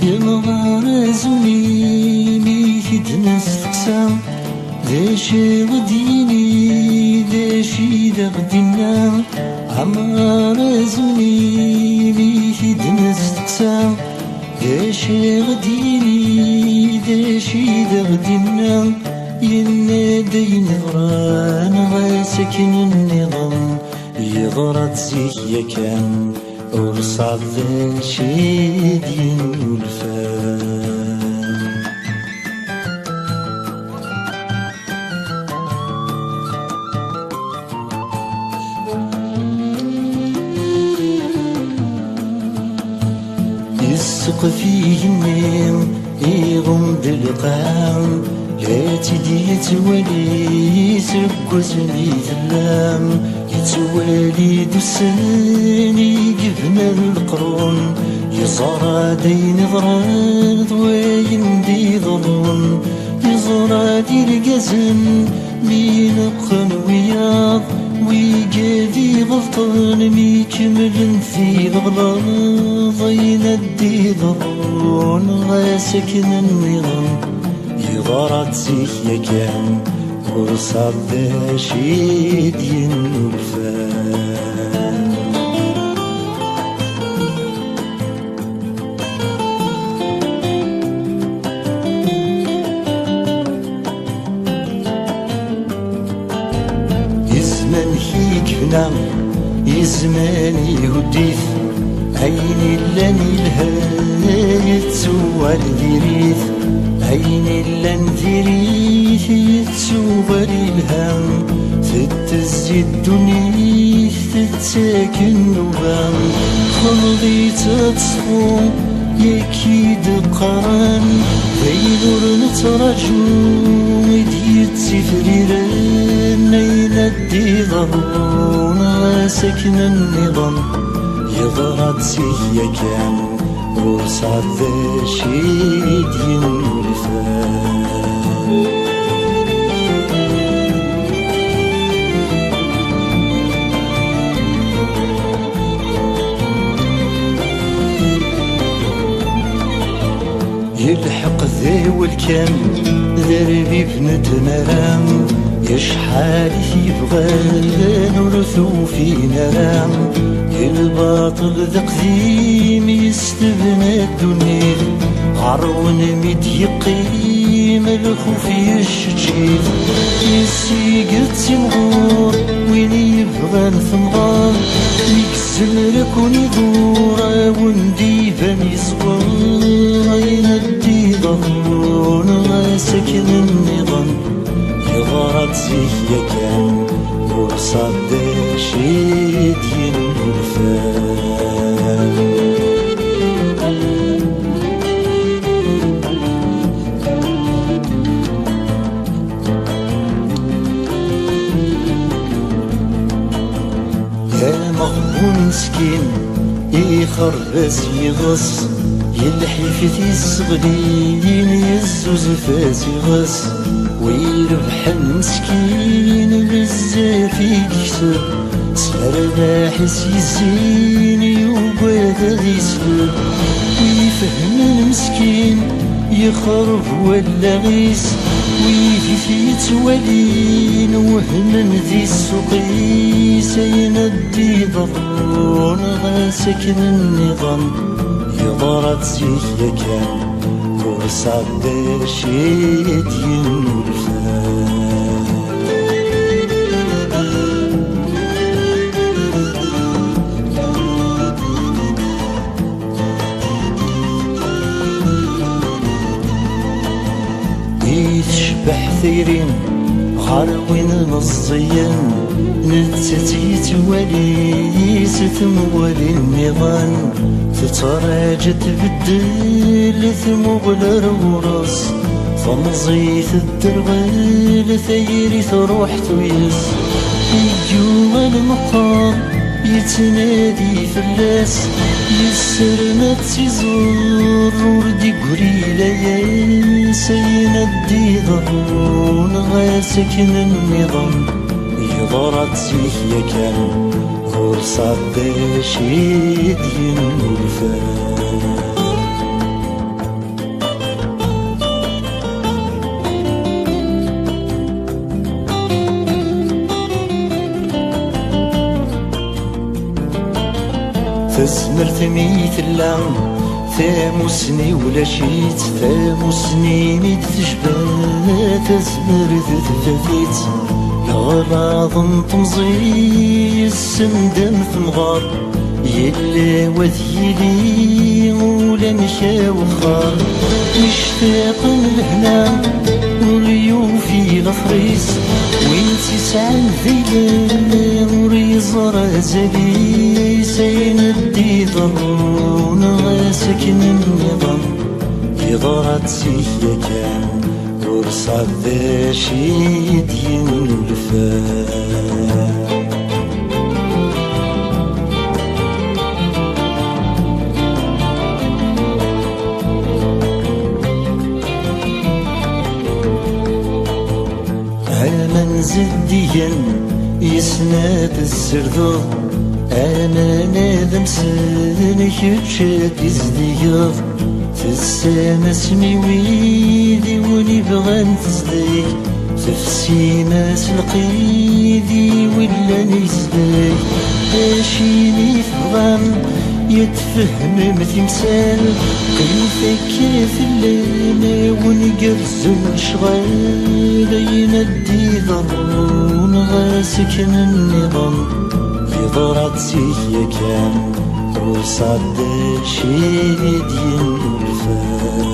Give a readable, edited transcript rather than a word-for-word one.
يمغارزني ميثد نستقسى داشي غديني داشي دغدنا عمغارزني ميثد نستقسى داشي غديني داشي دغدنا ينادي نغران غاسكن النظام يغرد زيك كان ورصاد شي دين الفان يسق فيه النيم يغمض القام لا تدي يتولي سقزني ثلام يتوالي دوساني قفنا القرون يزرى دين ضراد وين دي ظلون يزرى دي القزن مين قنوياض ويقادي غلطان ميكمل في الغلاظ يندي ظلون غاسكن النظام يغرد زيك كان ورصاد شي دين الفان يزمن حيكنا يزمن يهديث عيني لاني الهاية تسوى الدريث عيني لندريث يتسوى الهام تتزي الدنيا تتساكن نوام خلطي تتصفو يكيد قران ذيلور نترجو يديت سفريران يندي ظهرون سكن النظام يضرد سيا كان ورصاد شي دين الفان يلحق ذاو الكام ذربي بنت مرام يشحال يبغى نورثو في نرام الباطل ذا قديم يستبنى الدنيا عرون ميد يقيم الخوف يشجيف يسيقت سمغور وين يبغى الثمغار يكسل لكون يدور وندي بني صغار يندي ظهرون غاسكن النظام يغرد زيك كان ورصاد شي دين الفان يا مغبون مسكين يخرس يغص يلحف الصغلين يزوز فاس يغص ويربح المسكين بزاف يكسب سهر حس يزين يوباد يسلب ويفهم المسكين يخرب ولا غيس ويفيث يتولين وهمن ذي السقيس يندي ضرون غاسكن النظام يضرد زيك كان ورصاد شي دين الفان يتشبح ثيرين غاروين مصيين نتت يتولي ستمولي النظام تتراجع تبدل ثمغل روراس فمزيت الدرويل ثيري تروح تويس يجوم المقام يتنادي فلاس يسرمت يزور وردي قريلة يا سيندي ضرون غاسكن النظام يضرد زيك كان ورصاد شي دين الفان تزمرت ميتلا ثاموسني ولا شيت ثاموسني ميت تشبه تزمرت تفاتيت الغراض نطمزي السندم ثمغار يلا وذيلي ولا مشى وخار مشتاق لهنا وليوفي الفريس وين تسعى الذيلة وريز رازلي سين الديضرون غاسكن النظام يضرات سيكيا كان ورصاد ذا شيد ينولفان زديا يسناد السردو انا نادم سنك بشاد يزديا تسامى سمي ويدي وني بغان تزديك تفسيما سلقيدي ولا نزديك اشيني فغام يتفهم بتمثال كيفك ثلانا ونقرز الشغال يندي ضرون غاسكن النظام يضرات سيكيا كان وصاد شيد ينفال